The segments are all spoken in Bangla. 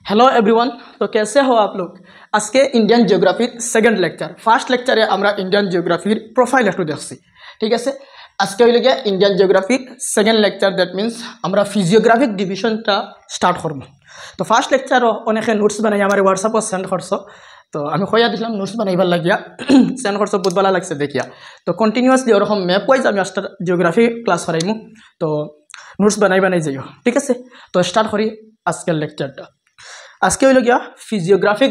Hello everyone. तो कैसे हो आप लोग। आज के Indian geography second lecture first लेक्चरे আমরা इंडियन जियोग्राफिर प्रोफाइल একটু দেখছি। ঠিক আছে, আজকে হইল গিয়া Indian geography second lecture that means আমরা ফিজিওগ্রাফিক ডিভিশনটা স্টার্ট করব। তো ফার্স্ট লেকচারও অনেকে নোটস বানাই আমার হোয়াটসঅ্যাপে সেন্ড করছো, তো আমি কইয়া দিলাম নোটস বানাইবার লাগিয়া সেন্ড করছো, বহুত ভালো লাগছে দেখিয়া। তো কন্টিনিউয়াসলি ওরকম ম্যাপ ওয়াইজ আমি আজকে জিওগ্রাফি ক্লাস করাইমু, তো নোটস বানাই যাইও। ঠিক আছে, তো স্টার্ট করি আজকের লেকচারটা। আজকে হইল গিয়া ফিজিওগ্রাফিক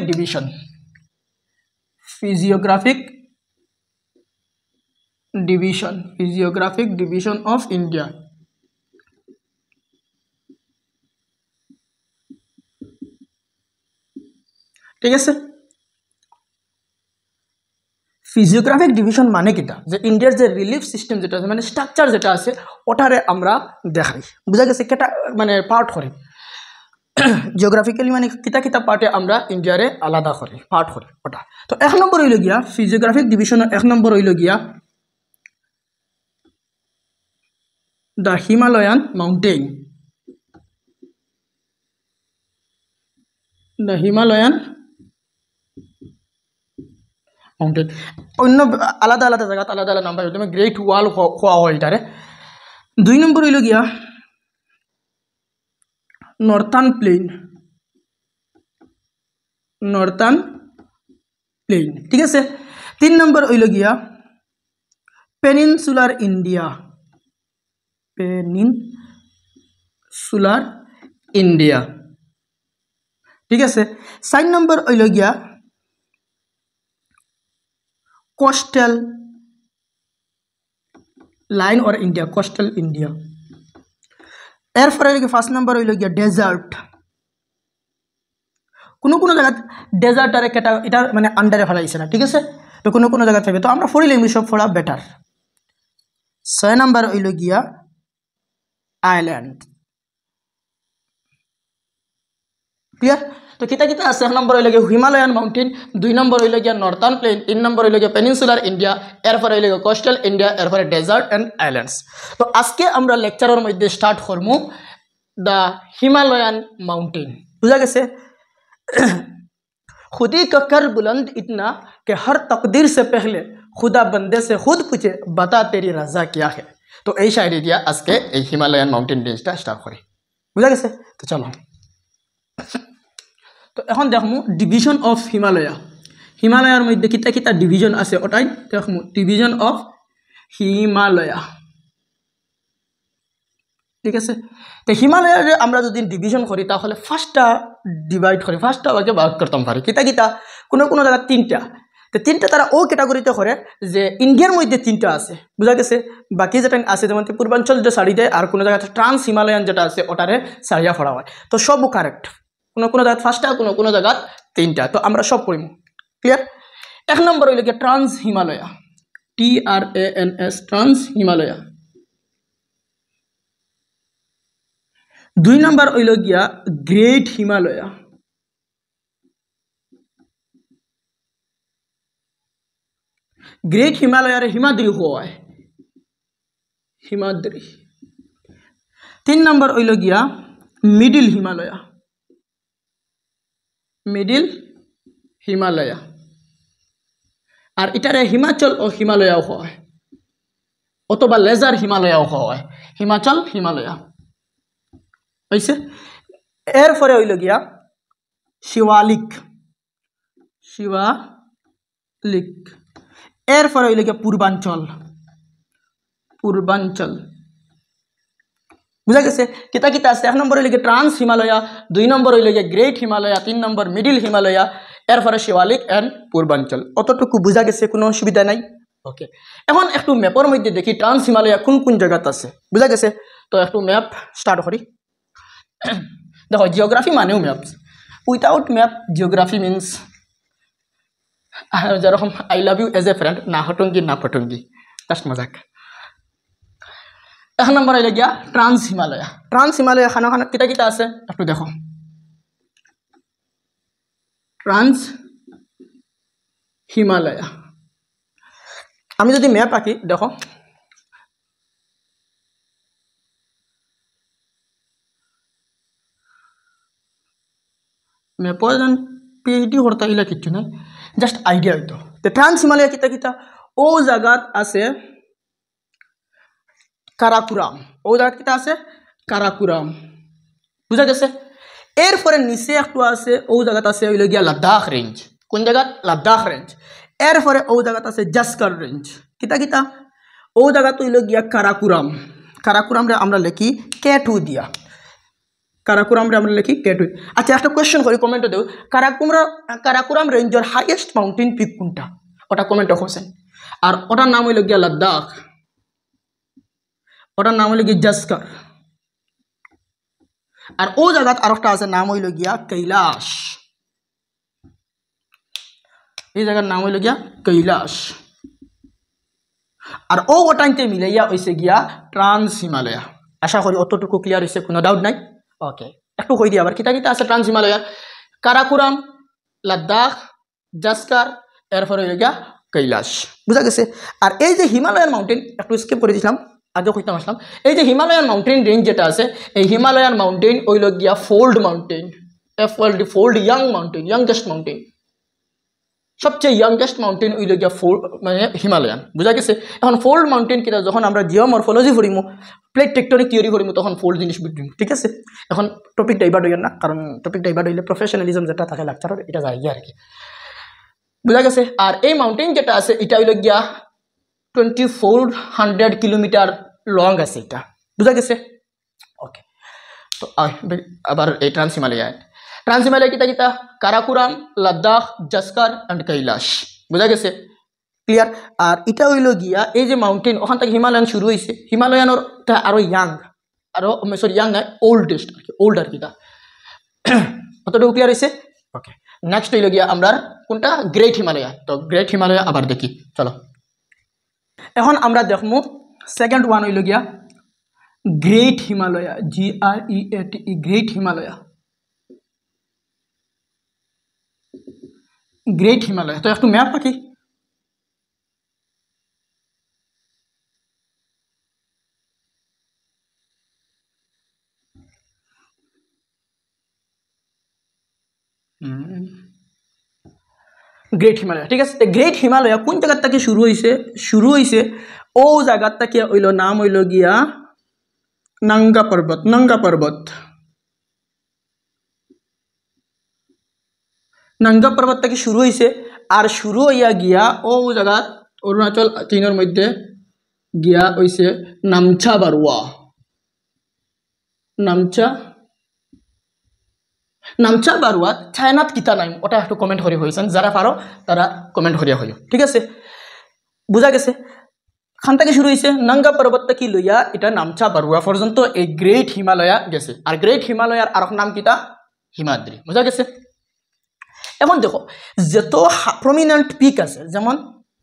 ডিভিশন অফ ইন্ডিয়া। ঠিক আছে, ফিজিওগ্রাফিক ডিভিশন মানে কিটা, যে ইন্ডিয়ার যে রিলিফ সিস্টেম যেটা আছে মানে স্ট্রাকচার যেটা আছে ওটারে আমরা দেখাই। বুঝা গেছে কেটা মানে পার্ট করে জিওগ্রাফিক্যালি মানে কিতা কিতা পার্টে আমরা ইন্ডিয়ারে আলাদা করি পার্ট করি ওটা। তো এক নম্বর হইল গিয়া ফিজিওগ্রাফিক ডিভিশনের এক নম্বর হইল গিয়া দ্য হিমালয়ান মাউন্টেন। অন্য আলাদা আলাদা জায়গা আলাদা আলাদা নাম্বার, তুমি গ্রেট ওয়াল হওয়া হয় এটারে। দুই নম্বর হইল গিয়া নর্থার্ন প্লেন। ঠিক আছে, তিন নম্বর হইল গিয়া পেনিনসুলার ইন্ডিয়া। ঠিক আছে, চার নম্বর হইল গিয়া coastal line or India, coastal India. এরপরে ফার্স্ট নাম্বার হইল গিয়া ডেজার্ট। কোনো কোনো জায়গা ডেজার্ট আর একটা এটা মানে আন্ডারে ফেলাইছে না। ঠিক আছে, তো কোনো কোনো জায়গা থাকবে, তো আমরা পড়িলে ইংলিশ সব পড়া বেটার। ছয় নাম্বার হইল গিয়া আইল্যান্ড। ক্লিয়ার, তো কিতা কিতা আছে। এক নম্বর হইল গিয়া হিমালয়ান মাউন্টেন, দুই নম্বর হইল গিয়া নর্থার্ন প্লেন, তিন নম্বর হইল গিয়া পেনিনসুলার ইন্ডিয়া, এরপরে হইল গিয়া কোস্টাল ইন্ডিয়া, এরপরে ডেজার্ট অ্যান্ড আইল্যান্ডস। তো আজকে আমরা লেকচারের মধ্যে স্টার্ট করবো দ্য হিমালয়ান মাউন্টেন। বুঝা গেছে। खुदी का कर बुलंद इतना कि हर तकदीर से पहले खुदा बंदे से खुद पूछे बता तेरी रजा क्या है। तो এই শায়রি দিয়া আজকে এই হিমালয়ান মাউন্টেন রেঞ্জটা স্টার্ট করি। বুঝা গেছে, তো চলো। তো এখন দেখমু ডিভিশন অফ হিমালয়ার মধ্যে কিতা কিতা ডিভিশন আছে ওটাই দেখমু। Division of Himalaya. ঠিক আছে, তো হিমালয়ের আমরা যদি ডিভিশন করি তাহলে ফার্স্টটা ডিভাইড করি, ফার্স্টটা আগে ভাগ করতাম পারি কিতা কিতা। কোনো কোনো জায়গা তিনটা, তো তিনটা তারা ও ক্যাটাগরিতে করে যে ইন্ডিয়ার মধ্যে তিনটা আছে। বুঝা গেছে, বাকি যেটা আছে যেমন পূর্বাঞ্চল যে সারি দেয় আর কোনো জায়গায় ট্রান্স হিমালয়ান যেটা আছে ওটারে সারিয়া ফোড়া হয়। তো সব কারেক্ট, কোনো কোনো জায়গায় ফার্স্টটা কোনো কোনো জায়গা তিনটা, তো আমরা সব পড়িম। ক্লিয়ার। এক নম্বর হইল গিয়ে trans Himalaya, TRANS, trans Himalaya. দুই নম্বর হইল গিয়া গ্রেট হিমালয়া। গ্রেট হিমালয়ারে হিমাদ্রি হয়, হিমাদ্রি। তিন নম্বর হইল গিয়া মিডিল হিমালয়া, আর এটারে হিমাচল ও হিমালয়াও হয়, অথবা লেজার হিমালয়াও হয়, হিমালয়া হয়েছে। এরপরে হইল গিয়া শিবালিক। এরপরে হইল গিয়া পূর্বাঞ্চল। বুঝা গেছে কিতা কিতা আছে। এক নম্বর হইল গিয়া ট্রান্স হিমালয়া, দুই নম্বর হইল গিয়া গ্রেট হিমালয়া, তিন নম্বর মিডিল হিমালয়া, এরপরে শিবালিক অ্যান্ড পূর্বাঞ্চল। অতটুকু বুঝা গেছে, কোনো অসুবিধা নাই। ওকে, এখন একটু ম্যাপের মধ্যে দেখি ট্রান্স হিমালয়া কোন কোন জায়গাতে আছে। বুঝা গেছে, তো একটু ম্যাপ স্টার্ট করি। দেখো জিওগ্রাফি মানেও map, without map geography means যেরকম I love you as a friend, না হটঙ্গি না পটঙ্গি, জাস্ট মজাক। এক নম্বর হইল গিয়া ট্রান্স হিমালয়া খানা খানা কিতা কিতা আছে একটু দেখো। ট্রান্স হিমালয়া, আমি যদি ম্যাপ আঁকি দেখো, মেপজন পিএইচডি করতে ইলা কিছু নাই, জাস্ট আইডিয়া হইতো। তো ট্রান্স হিমালয় কিতা কিতা ও জায়গাত আছে কারাকুরাম, ও জায়গাত কিতা আছে কারাকুরাম, বুঝা গেছে। এরপরে নিচে একটু আছে ও জায়গাত আছে হইল গিয়া লাদাখ রেঞ্জ, কোন জায়গাত লাদাখ রেঞ্জ। এরপরে ও জায়গাত আছে জাস্কার রেঞ্জ, কিতা কিতা ও জায়গাত হইল গিয়া কারাকুরাম, কারাকুরামরে আমরা লিখি K2 দিয়া, কারাকুরামরে আমরা লিখি K2। আচ্ছা একটা কোয়েশ্চেন করি, কমেন্টে দেও কারাকুরাম রেঞ্জের হাইয়েস্ট মাউন্টেন পিক কোনটা, ওটা কমেন্টে হোসেন। আর ওটার নাম হইল গিয়া লাদাখ, ওটার নাম হইল গিয়া জাস্কার। আর ও জায়গাত আরেকটা আছে নাম হইল গিয়া কৈলাস, এই জায়গার নাম হইল গিয়া কৈলাস। আর ও ওটাইতে মিলাইয়া হইছে গিয়া ট্রান্স হিমালয়া। আশা করি অতটুকু ক্লিয়ার হইছে, কোনো ডাউট নাই। ওকে, একটু কই দিই আবার কিতা কিতা আছে ট্রান্স হিমালয়া, কারাকুরাম, লাদাখ, জাস্কার, এরপর হইল গিয়া কৈলাস, বুঝা গেছে। আর এই যে হিমালয়ান মাউন্টেন একটু স্কিপ করে দিয়েছিলাম, আগে কইতাম আসলাম, এই যে হিমালয়ান মাউন্টেন রেঞ্জ যেটা আছে, এই হিমালয়ান মাউন্টেন হইল গিয়া fold mountain, FOLD, fold young mountain, youngest mountain, সবচেয়ে ইয়াংগেস্ট মাউন্টেন হইল গিয়া মানে হিমালয়ান, বুঝা গেছে। এখন ফোল্ড মাউন্টেন কিনা যখন আমরা জিওমরফোলজি পড়িম, প্লেট টেকটনিক থিওরি পড়িম, তখন ফোল্ড জিনিস বুঝিম, ঠিক আছে। এখন টপিক ডাইভার্ট হইয়া না, কারণ টপিক ডাইভার্ট হইলে প্রফেশনালিজম যেটা থাকে লেকচারের এটা যায় গিয়া আর কি, বুঝা গেছে। আর এই মাউন্টেন যেটা আছে এটা হইল গিয়া 2400 কিলোমিটার লং আছে, এটা বুঝা গেছে। ওকে, তো আবার এই ট্রান্স হিমালয় কিতা কিতা কারাকুরাম, লাদাখ, জাস্কার অ্যান্ড কৈলাস, বুঝা গেছে, ক্লিয়ার। আর এটা হইল গিয়া এই যে মাউন্টেন ওখান থেকে হিমালয়ান শুরু হয়েছে, হিমালয়ানোর আরো ইয়াং, আরো সরি ইয়াং নাই, ওল্ডেস্ট আর কি, ওল্ড আর কি, অতটুকু ক্লিয়ার হয়েছে। ওকে, নেক্সট হইল গিয়া আমরা কোনটা গ্রেট হিমালয়া। তো গ্রেট হিমালয়া আবার দেখি, চলো। এখন আমরা দেখমু সেকেন্ড ওয়ান হইল গিয়া great Himalaya, GREAT, great Himalaya, great Himalaya. তো একটু ম্যাপ আঁকি, গ্রেট হিমালয়া, ঠিক আছে। গ্রেট হিমালয়া কোন জায়গার থেকে শুরু হয়েছে ও জায়গার থেকে হইল নাম হইল গিয়া নাঙ্গা পর্বত, নাঙ্গা পর্বত থেকে শুরু হয়েছে। আর শুরু হইয়া গিয়া ও জায়গা অরুণাচল চীনের মধ্যে গিয়া হইছে নামচা বারুয়া, নামচা বারুয়া চায়নাত কিতা নাম ওটা একটু কমেন্ট করি হয়েছেন, যারা পারো তারা কমেন্ট করিয়া হইও, ঠিক আছে, বুঝা গেছে। খান থেকে শুরু হয়েছে নাঙ্গা পর্বত থেকে লইয়া এটা নামচা বারুয়া পর্যন্ত এই গ্রেট হিমালয়া গেছে। আর গ্রেট হিমালয়ার আরেক নাম কিতা হিমাদ্রি, বুঝা গেছে। এখন দেখো যত প্রমিনেন্ট পিক আছে, যেমন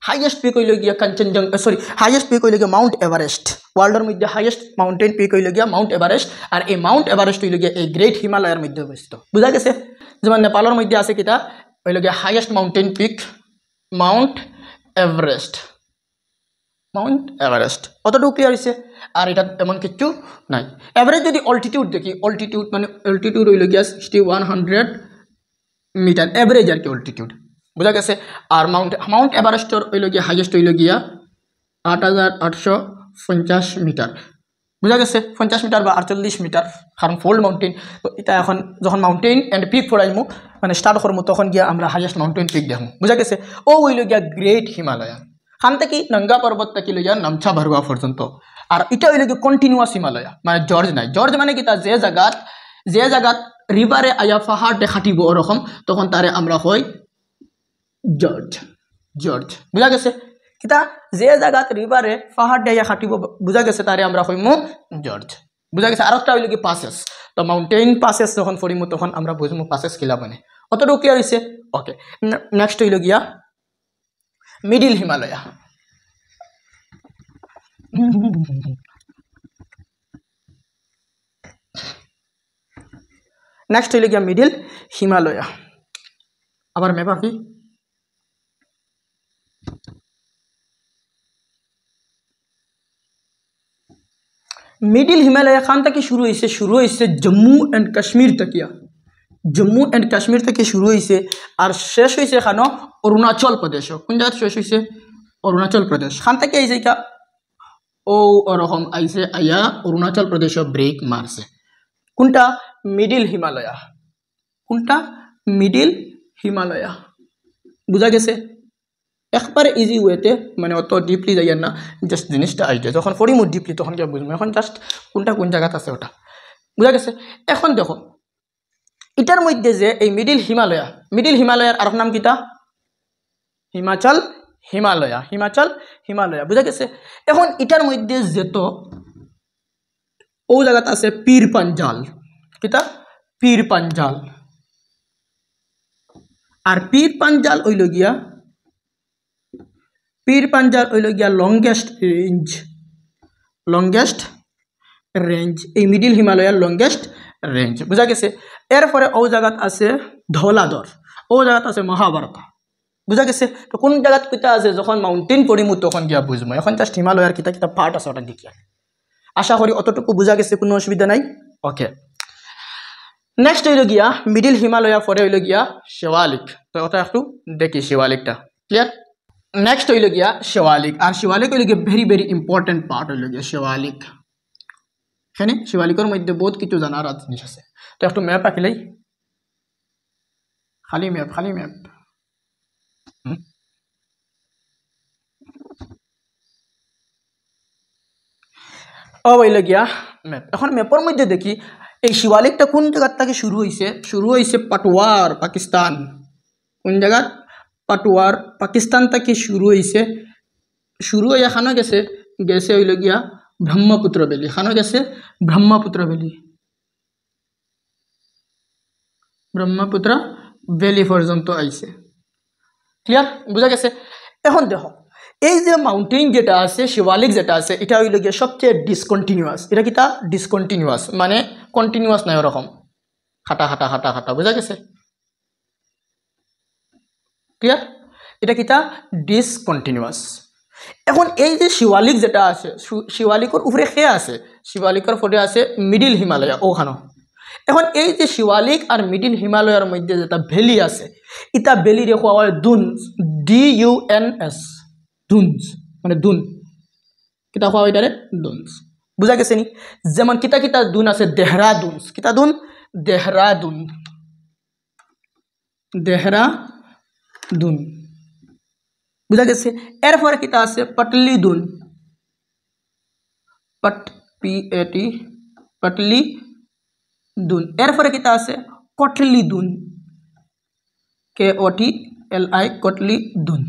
হাইয়েস্ট পিক হইল গিয়া কাঞ্চনজঙ্ঘা, সরি হাইয়েস্ট পিক হইল গিয়া মাউন্ট এভারেস্ট, ওয়ার্ল্ডের মধ্যে হাইয়েস্ট মাউন্টেন পিক হইল গিয়া মাউন্ট এভারেস্ট। আর এই মাউন্ট এভারেস্ট হইল গিয়া এই গ্রেট হিমালয়ের মধ্যে অবস্থিত, বুঝা গেছে। যেমন নেপালের মধ্যে আছে কিতা হইল গিয়া highest mountain peak Mount Everest, অতটুকু ক্লিয়ার হয়েছে। আর এটা এমন কিছু নাই। এভারেজ যদি অল্টিটিউড দেখি, অল্টিটিউড মানে অল্টিটিউড হইল গিয়া 6100 মিটার এভারেজ আর কি অল্টিটিউড, বুঝা গেছে। আর মাউন্ট এভারেস্টর হইল গিয়া হাইয়েস্ট হইল গিয়া 8850 মিটার, বুঝা গেছে। 50 মিটার বা 48 মিটার, কারণ ফোল্ড মাউন্টেন। তো এটা এখন যখন মাউন্টেন অ্যান্ড পিক পড়াইমু মানে স্টার্ট করবো, তখন গিয়া আমরা হাইয়েস্ট মাউন্টেন পিক দেখবো, বুঝা গেছে। ও হইল গিয়া গ্রেট হিমালয়া, খান থেকে নাঙ্গা পর্বত থেকে লইয়া নামচা বারুয়া পর্যন্ত। আর এটা হইল গিয়া কন্টিনিউয়াস হিমালয়া, মানে জর্জ নাই। জর্জ মানে কি, তার যে জায়গাত রিভারে আয়া পাহাড় দেখাটিব ওরকম, তখন তারে আমরা হই জর্জ, বুঝা গেছে। কিতা যে জায়গাত রিভারে পাহাড় দেয়া খাটিব, বুঝা গেছে, তারে আমরা হইমু জর্জ, বুঝা গেছে। আর একটা হইল কি পাসেস, তো মাউন্টেন পাসেস যখন পড়িমু তখন আমরা বুঝমু পাসেস কিলা মানে, অতটুকু ক্লিয়ার হইছে। ওকে, নেক্সট হইল গিয়া মিডিল হিমালয়া। নেক্সট হইল গিয়া মিডিল হিমালয়া, আবার ম্যাপ আঁকি। মিডিল হিমালয়া খান থেকে শুরু হয়েছে জম্মু অ্যান্ড কাশ্মীর তকিয়া, জম্মু এন্ড কাশ্মীর থেকে শুরু হয়েছে আর শেষ হয়েছে এখানে অরুণাচল প্রদেশ। কোন জায়গায় শেষ হয়েছে? অরুণাচল প্রদেশ। খান থেকে আইছে কা ও ওরকম আইছে, আইয়া অরুণাচল প্রদেশ ব্রেক মারছে। কোনটা? মিডিল হিমালয়া। কোনটা? মিডিল হিমালয়া। বুঝা গেছে? একবারে ইজি ওয়েতে, মানে অত ডিপলি যাই না, জাস্ট জিনিসটা আইডিয়া যখন পড়িমু ডিপলি তখন কি বুঝবো। এখন জাস্ট কোনটা কোন জায়গাতে আছে ওটা বুঝা গেছে। এখন দেখো এটার মধ্যে যে এই মিডিল হিমালয়ার আর নাম কিটা? হিমাচল হিমালয়া। হিমাচল হিমালয়া বুঝা গেছে। এখন এটার মধ্যে যেত ও জায়গাতে আছে পীর পাঞ্জাল। কিটা? পীর পাঞ্জাল। আর পীর পাঞ্জাল হইল গিয়া লংগেস্ট রেঞ্জ, এই মিডিল হিমালয়ার লংগেস্ট রেঞ্জ বুঝা গেছে। এরপরে ও জায়গাত আছে ধৌলাধর, ও জায়গাত আছে মহাভারত বুঝা গেছে। তো কোন জায়গাত কিতা আছে যখন মাউন্টেন পড়িমু তখন গিয়া বুঝবো। এখন জাস্ট হিমালয়ার কিতা কিতা পার্ট আছে ওটা দেখিয়া। আশা করি অতটুকু বুঝা গেছে, কোনো অসুবিধা নাই। ওকে, নেক্সট হইল গিয়া মিডিল হিমালয়া, পরে হইল গিয়া শিবালিক। তো ওটা একটু দেখি শিবালিকটা, ক্লিয়ার? নেক্সট হইল গিয়া শিবালিক। আর শিবালিক হইল গিয়া ভেরি ভেরি ইম্পর্টেন্ট পার্ট হইল গিয়া শিবালিক। এখানে শিবালিকের মধ্যে বহুত কিছু জানার জিনিস আছে। তো একটু ম্যাপ আঁকিলেই, খালি ম্যাপ ও হইল গিয়া ম্যাপ। এখন ম্যাপের মধ্যে দেখি এই শিবালিকটা কোন জায়গার থেকে শুরু হয়েছে পাটওয়ার, পাকিস্তান। কোন জায়গার? পাটওয়ার, পাকিস্তান থেকে শুরু হয়েছে। শুরু হয়ে এখানে গেছে হইল গিয়া ব্রহ্মপুত্র ভ্যালি। এখানে গেছে ব্রহ্মপুত্র ভ্যালি পর্যন্ত আইছে। ক্লিয়ার? বুঝা গেছে। এখন দেখো এই যে মাউন্টেন যেটা আছে, শিবালিক যেটা আছে, এটা হইল গিয়ে সবচেয়ে ডিসকন্টিনিউয়াস। এটা কিটা? ডিসকন্টিনিউয়াস, মানে কন্টিনিউয়াস নাই, ওরকম হাঁটা হাঁটা হাঁটা হাঁটা। বুঝা গেছে? ক্লিয়ার? এটা কিটা? ডিসকন্টিনিউয়াস। এখন এই যে শিবালিক যেটা আছে, শিবালিকর উপরে খেয়ে আছে, শিবালিকর পরে আছে মিডিল হিমালয়া ওখানে। এখন এই যে শিবালিক আর মিডিল হিমালয়ার মধ্যে যেটা ভ্যালি আছে, এটা ভ্যালি রেখা হয় দুনস, DUNS, দুনস মানে দুন। কিতা হওয়া হয় এটারে? দুনস। বুঝা গেছে নি? যেমন কিতা কিতা দুন আছে? দেহরাদুন। কিতা দুন? দেহরাদুন। বুঝা গেছে। এরপরে কিতা আছে? পাটলিদুন। পাটলিদুন। এরপরে কিতা আছে? কটলিদুন। KOTLI, কটলিদুন।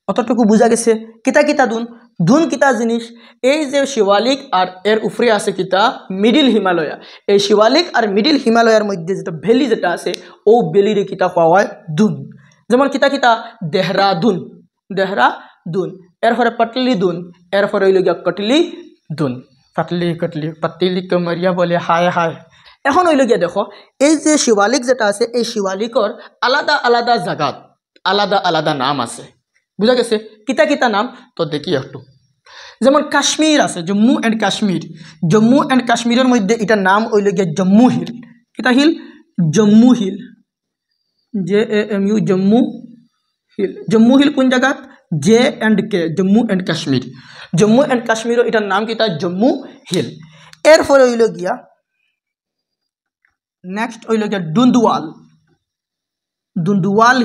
অতটুকু বুঝা গেছে। কিতা কিতা দুন? দুন কিতা জিনিস? এই যে শিবালিক আর এর উপরে আছে কিতা? মিডিল হিমালয়া। এই শিবালিক আর মিডিল হিমালয়ার মধ্যে যেটা ভ্যালি যেটা আছে, ও ভ্যালিরে কিতা পাওয়া হয়? দুন। যেমন কিতা কিতা? দেহরাদুন। এরপরে পাটলিদুন, এরপরে হইল গিয়া কটলিদুন। পাতলি কমরিয়া বলে হায় হায়। এখন হইল গিয়া দেখো এই যে শিবালিক যেটা আছে, এই শিবালিকর আলাদা আলাদা জায়গাত আলাদা আলাদা নাম আছে। বুঝা গেছে? কিতা কিতা নাম? তো দেখি একটু। যেমন কাশ্মীর আছে, জম্মু অ্যান্ড কাশ্মীরের মধ্যে এটার নাম হইল গিয়া জম্মু হিল। কিতা hill? Jammu hill. JAMU, Jammu hill কোন জায়গা? J&K, জম্মু অ্যান্ড কাশ্মীর এটার নাম কিতা? জম্মু হিল। এরপরে হইল গিয়া নেক্সট হইল গিয়া দুন্দুয়াল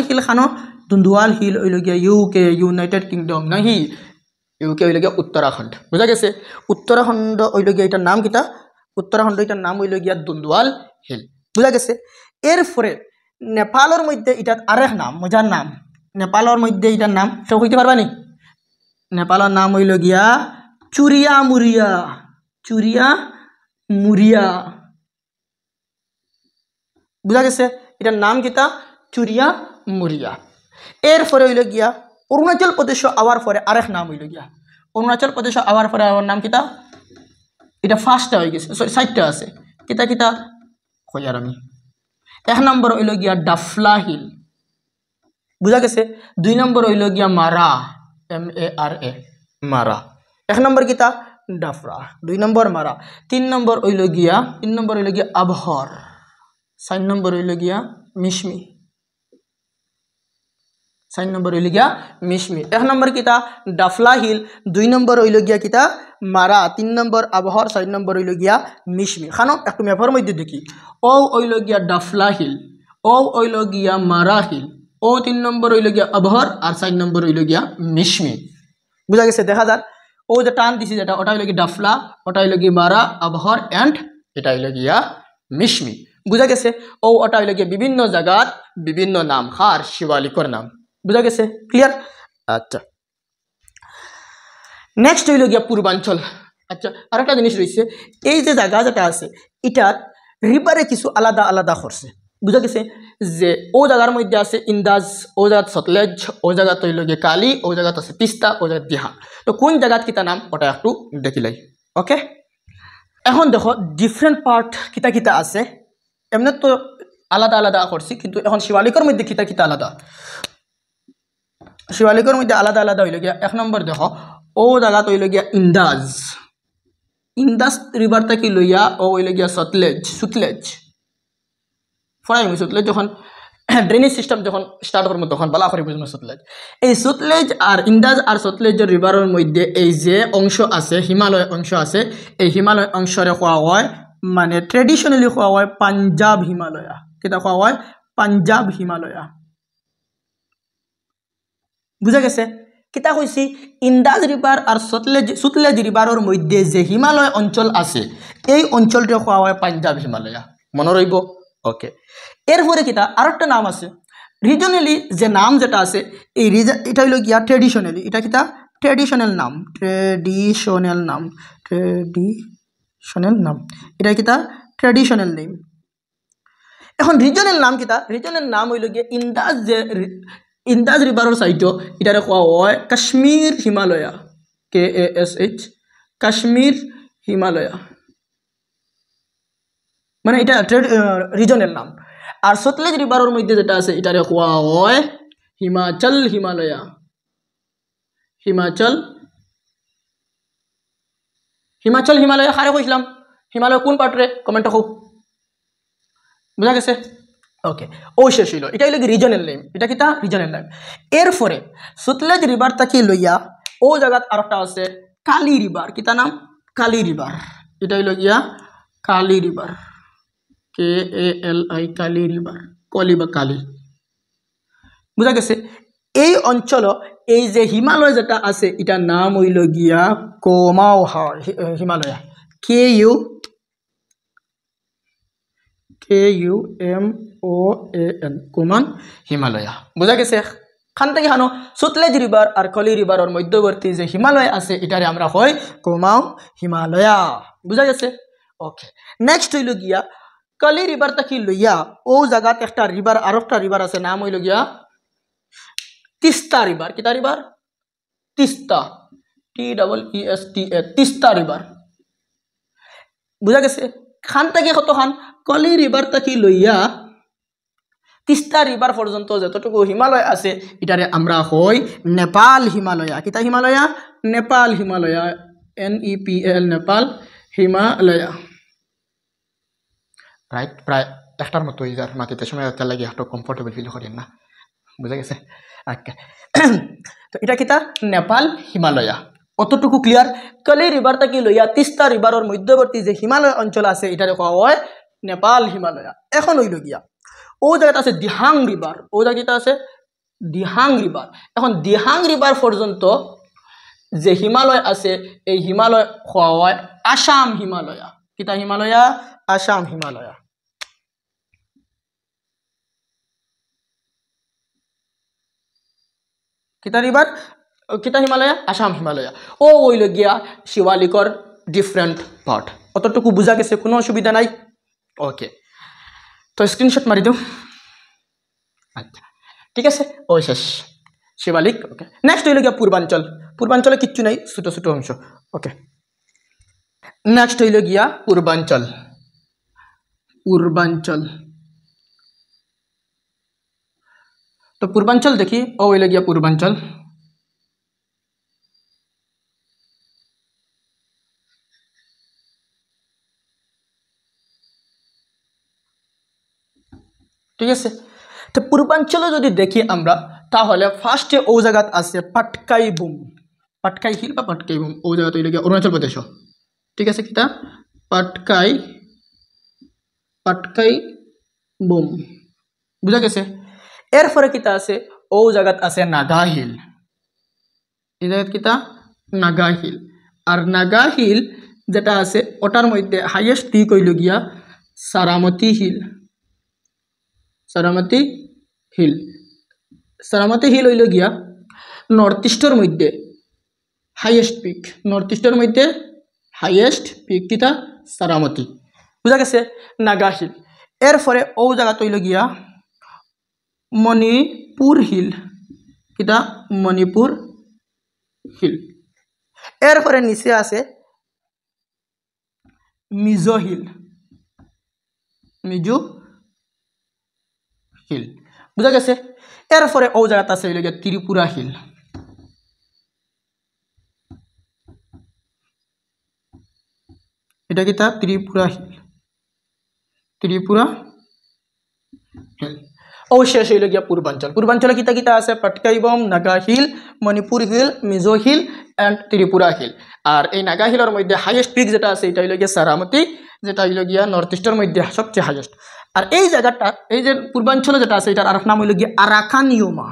হিল খানো। দুন্দুয়াল হিল হইল গিয়া UK, ইউনাইটেড কিংডম, নাহি UK হইল গিয়া উত্তরাখণ্ড। বুঝা গেছে? উত্তরাখণ্ড হইল গিয়া এটার নাম কিতা? উত্তরাখণ্ড এটার নাম হইল গিয়া দুন্দুয়াল হিল। বুঝা গেছে? এরপরে নেপালের মধ্যে এটার আরেক নাম, মজার নাম। নেপালের মধ্যে এটার নাম কেউ কইতে পারবা নি? নেপালের নাম হইল গিয়া চুরিয়া মুরিয়া। বুঝা গেছে? এটার নাম কিতা? চুরিয়া মুরিয়া। এরপরে হইল গিয়া অরুণাচল প্রদেশ আওয়ার পরে আরেক নাম হইল গিয়া, অরুণাচল প্রদেশ আওয়ার পরে আমার নাম কিতা? এটা ফার্স্টটা হয়ে গেছে, সরি 4টা আছে। কিতা কিতা কই আর আমি। 1 নম্বর হইল গিয়া ডাফলা হিল। বুঝা গেছে? 2 নম্বর হইল গিয়া মারা, MARA, মারা। 1 নম্বর কিতা? ডাফরা, 2 নম্বর মারা, 3 নম্বর হইল গিয়া আবহর, 4 নম্বর হইল গিয়া মিশমি, 4 নম্বর হইল গিয়া মিশমি। 1 নম্বর কিতা ডাফলা হিল, 2 নম্বর হইল গিয়া কিতা মারা, 3 নম্বর আবহর, 4 নম্বর হইল গিয়া মিশমি। খানো একটু ম্যাপের মধ্যে দেখি, ও হইল গিয়া ডাফলা হিল, ও হইল গিয়া মারা হিল, ও 3 নম্বর হইল গিয়া আবহর, আর 4 নম্বর হইল গিয়া মিশমি। বুঝা গেছে? দেখা যাক ও যে টান দিছি যেটা, ওটা হইল গিয়া ডাফলা, ওটা হইল গিয়া মারা, আবহর এন্ড এটা হইল গিয়া মিশমি। বুঝা গেছে? ও ওটা হইল গিয়া বিভিন্ন জায়গাত বিভিন্ন নাম, হার শিবালিকর নাম। বুঝা গেছে? ক্লিয়ার? আচ্ছা, নেক্সট হইল গিয়া পূর্বাঞ্চল। আচ্ছা, আরেকটা জিনিস রয়েছে, এই যে জায়গা যেটা আছে এটার রিভারে কিছু আলাদা আলাদা করছে। বুঝা গেছে? যে ও জায়গার মধ্যে আছে ইন্দাজ, ও জায়গাত সতলেজ, ও জায়গাত হইল গিয়ে কালি, ও জায়গাত আছে তিস্তা, ও জায়গাত দিহা। তো কোন জায়গাত কিতা নাম ওটা একটু দেখিলাই। ওকে, এখন দেখো ডিফারেন্ট পার্ট কিতা কিতা আছে, এমনি তো আলাদা আলাদা করছি, কিন্তু এখন শিবালিকর মধ্যে কিতা কিতা আলাদা, শিবালিকর মধ্যে আলাদা আলাদা হইল গিয়া 1 নম্বর দেখো ও জায়গাত হইল গিয়া ইন্দাজ, ইন্দাজ রিভারটা কি লইয়া ও হইল গিয়া সুতলেজ ফরাই সুতলেজ যখন ড্রেনেজ সিস্টেম যখন স্টার্ট করবো তখন বালা করে বুঝবো সুতলেজ। এই সুতলেজ আর ইন্দাজ আর সতলেজের রিভারের মধ্যে এই যে অংশ আছে, হিমালয় অংশ আছে, এই হিমালয় অংশরে কোয়া হয় মানে ট্রেডিশনালি কোয়া হয় পাঞ্জাব হিমালয়া। কিতা কোয়া হয়? পাঞ্জাব হিমালয়া। বুঝা গেছে? কিতা কইছি, ইন্দাজ রিভার আর সুতলেজ রিভারের মধ্যে যে হিমালয় অঞ্চল আছে এই অঞ্চলটা কোয়া হয় পাঞ্জাব হিমালয়া। মনে রইব? ওকে, এরপরে কিতা আরেকটা নাম আছে রিজনালি, যে নাম যেটা আছে এই এটা হইল গিয়া ট্রেডিশনালি, এটা কিতা ট্রেডিশনাল নাম, এটা কিতা ট্রেডিশনাল নেম। এখন রিজনাল নাম কিতা, রিজনাল নাম হইল গিয়া ইন্দাজ রিভারের সাইড এটারে কোয়া হয় কাশ্মীর হিমালয়া, KASH, কাশ্মীর হিমালয়া, মানে এটা রিজনের নাম। আর সতলেজ রিভারের মধ্যে যেটা আছে এটারে কোয়া হয় হিমাচল হিমালয়া, হিমাচল হিমালয়া। হারে কইছিলাম হিমালয় কোন পার্টরে, কমেন্টে হোক। বুঝা গেছে? ওকে, ও শেষ হইল, এটা হইল রিজনাল নেম, এটা কিতা রিজনাল নেম। এরপরে সতলেজ রিভারটা কি লইয়া ও জায়গাত আরেকটা আছে কালি রিভার, কিতা নাম? কালি রিভার। এটা হইল গিয়া কালি রিভার, KALI, কালি রিভার, কলি বা কালি। বুঝা গেছে? এই অঞ্চল এই যে হিমালয় যেটা আছে এটার নাম হইল গিয়া কোমাও হিমালয়া, KUMOAN, কোমান হিমালয়া। বুঝা গেছে? খান থেকে হানো সতলেজ রিভার আর কলি রিভারের মধ্যবর্তী যে হিমালয় আছে এটারে আমরা হয় কোমাও হিমালয়া। বুঝা গেছে? ওকে, নেক্সট হইল গিয়া কালি রিভারটা কি লইয়া ও জায়গাত একটা রিভার আর একটা রিভার আছে, নাম হইল গিয়া তিস্তা রিভার। কিতা river? Teesta, TEESTA, Teesta river. বুঝা গেছে? খান থেকে কত খান কলি রিভারটা কি লইয়া তিস্তা রিভার পর্যন্ত যতটুকু হিমালয় আছে এটারে আমরা হই নেপাল হিমালয়া। কিতা হিমালয়া? নেপাল হিমালয়া, NEPAL, নেপাল হিমালয়া। রাইট, প্রায় একটার মতো যার মাটিতে সময় একটা লাগে একটু কমফোর্টেবল ফিল করেন না। বুঝা গেছে? ওকে, তো এটা কিতা নেপাল হিমালয়া। অতটুকু ক্লিয়ার? কালি রিভারটা কি লইয়া তিস্তা রিভারের মধ্যবর্তী যে হিমালয় অঞ্চল আছে এটারে কোয়া হয় নেপাল হিমালয়া। এখন হইল গিয়া ও জায়গাটা আছে দিহাং রিভার, ও জায়গাটা আছে দিহাং রিভার। এখন দিহাং রিভার পর্যন্ত যে হিমালয় আছে এই হিমালয় কোয়া হয় আসাম হিমালয়া। কিতা হিমালয়া? আসাম হিমালয়া। কিতা রিভার? কিতা হিমালয়া? আসাম হিমালয়া। ও হইল গিয়া শিবালিকর ডিফারেন্ট পার্ট। অতটুকু বুঝা গেছে? কোনো অসুবিধা নাই? ওকে, তো স্ক্রিনশট মারি দাও। আচ্ছা, ঠিক আছে, ও শেষ শিবালিক। ওকে, নেক্সট হইল গিয়া পূর্বাঞ্চল। পূর্বাঞ্চলে কিচ্ছু নাই, ছোট ছোট অংশ। ওকে, নেক্সট হইল গিয়া পূর্বাঞ্চল। তো পূর্বাঞ্চল দেখি, ও হইল গিয়া পূর্বাঞ্চল। ঠিক আছে। তো পূর্বাঞ্চলে যদি দেখি আমরা তাহলে ফার্স্টে ও জায়গাত আছে পাটকাই বুম, পাটকাই হিল বা পাটকাই বুম ও জায়গা তৈরি অরুণাচল প্রদেশ। ঠিক আছে কিতা পাটকাই পাটকাই বুম বুঝা গেছে। এরপরে কিতা আছে ও জায়গাত আছে নাগা হিল, এই জায়গাত কিতা নাগা হিল। আর নাগা হিল যেটা আছে ওটার মধ্যে হাইয়েস্ট পিক হইল গিয়া Saramati hill, Saramati hill. Saramati hill হইল গিয়া নর্থ ইস্টের মধ্যে হাইয়েস্ট পিক, নর্থ ইস্টের মধ্যে হাইয়েস্ট পিক কিতা সারামতি বুঝা গেছে নাগা হিল। এরপরে ও জায়গা তৈল গিয়া মণিপুর হিল, কিতা মণিপুর হিল। এরপরে নিচে আছে মিজো হিল, মিজো হিল বুঝা গেছে। এরপরে ও জায়গাটা আছে হইল গিয়া ত্রিপুরা হিল, এটা কিতা ত্রিপুরা হিল, ত্রিপুরা হিল। ও শেষ হইল গিয়া পূর্বাঞ্চল। পূর্বাঞ্চলে কিতা কিতা আছে Patkai Bum, Naga hill, Manipur hill, Mizo hill and Tripura hill. আর এই নাগা হিলের মধ্যে হাইয়েস্ট পিক যেটা আছে এটা হইল গিয়া সারামতি, যেটা হইল গিয়া নর্থ ইস্টের মধ্যে সবচেয়ে হাইয়েস্ট। আর এই জায়গাটা এই যে পূর্বাঞ্চলে যেটা আছে এটার আরেক নাম হইল গিয়া আরাকান ইয়োমা,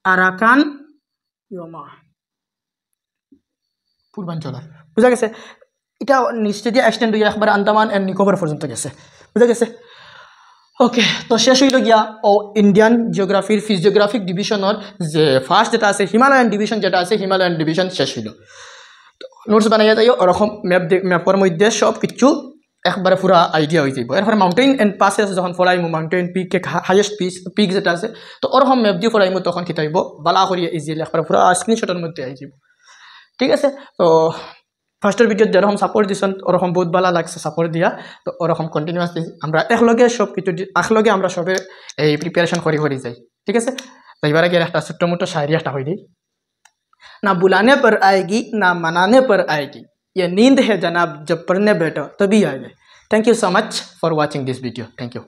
আরাকান ইয়োমা পূর্বাঞ্চল বুঝা গেছে। এটা নিচে দিয়ে এক্সটেন্ড হইয়া একবার আন্দামান অ্যান্ড নিকোবর পর্যন্ত গেছে বুঝা গেছে। ওকে, তো শেষ হইল গিয়া ও ইন্ডিয়ান জিওগ্রাফির ফিজিওগ্রাফিক ডিভিশনের যে ফার্স্ট যেটা আছে হিমালয়ান ডিভিশন যেটা আছে হিমালয়ান ডিভিশন শেষ হইল। নোটস বানাইয়া যাই ওরকম ম্যাপের মধ্যে সব কিছু একবারে পুরা আইডিয়া হয়ে যাব। এরপরে মাউন্টেন অ্যান্ড পাসেস যখন ফলাইমো মাউন্টেন পিক হাইয়েস্ট পিক যেটা আছে তো ওরকম ম্যাপ দিয়ে ফলাইমো তখন খিতাইব বালা করিয়া ইজিলি একবারে পুরা স্ক্রিনশটের মধ্যে আই যাব। ঠিক আছে, তো ফার্স্টের ভিডিওত যেরকম সাপোর্ট দিচ্ছেন ওরকম বহুত ভালো লাগছে সাপোর্ট দিয়া। তো ওরকম কন্টিনিউয়াসলি আমরা একলগে সব কিছু একলগে আমরা সবে এই প্রিপারেশন করি যাই। ঠিক আছে, তো এবারে গিয়ে একটা ছোট্ট মোটো শায়রি একটা হয়ে দিই। ना बुलाने पर आएगी ना मनाने पर आएगी, ये नींद है जनाब जब पढ़ने बैठो तभी आएगी। Thank you so much for watching this video. Thank you.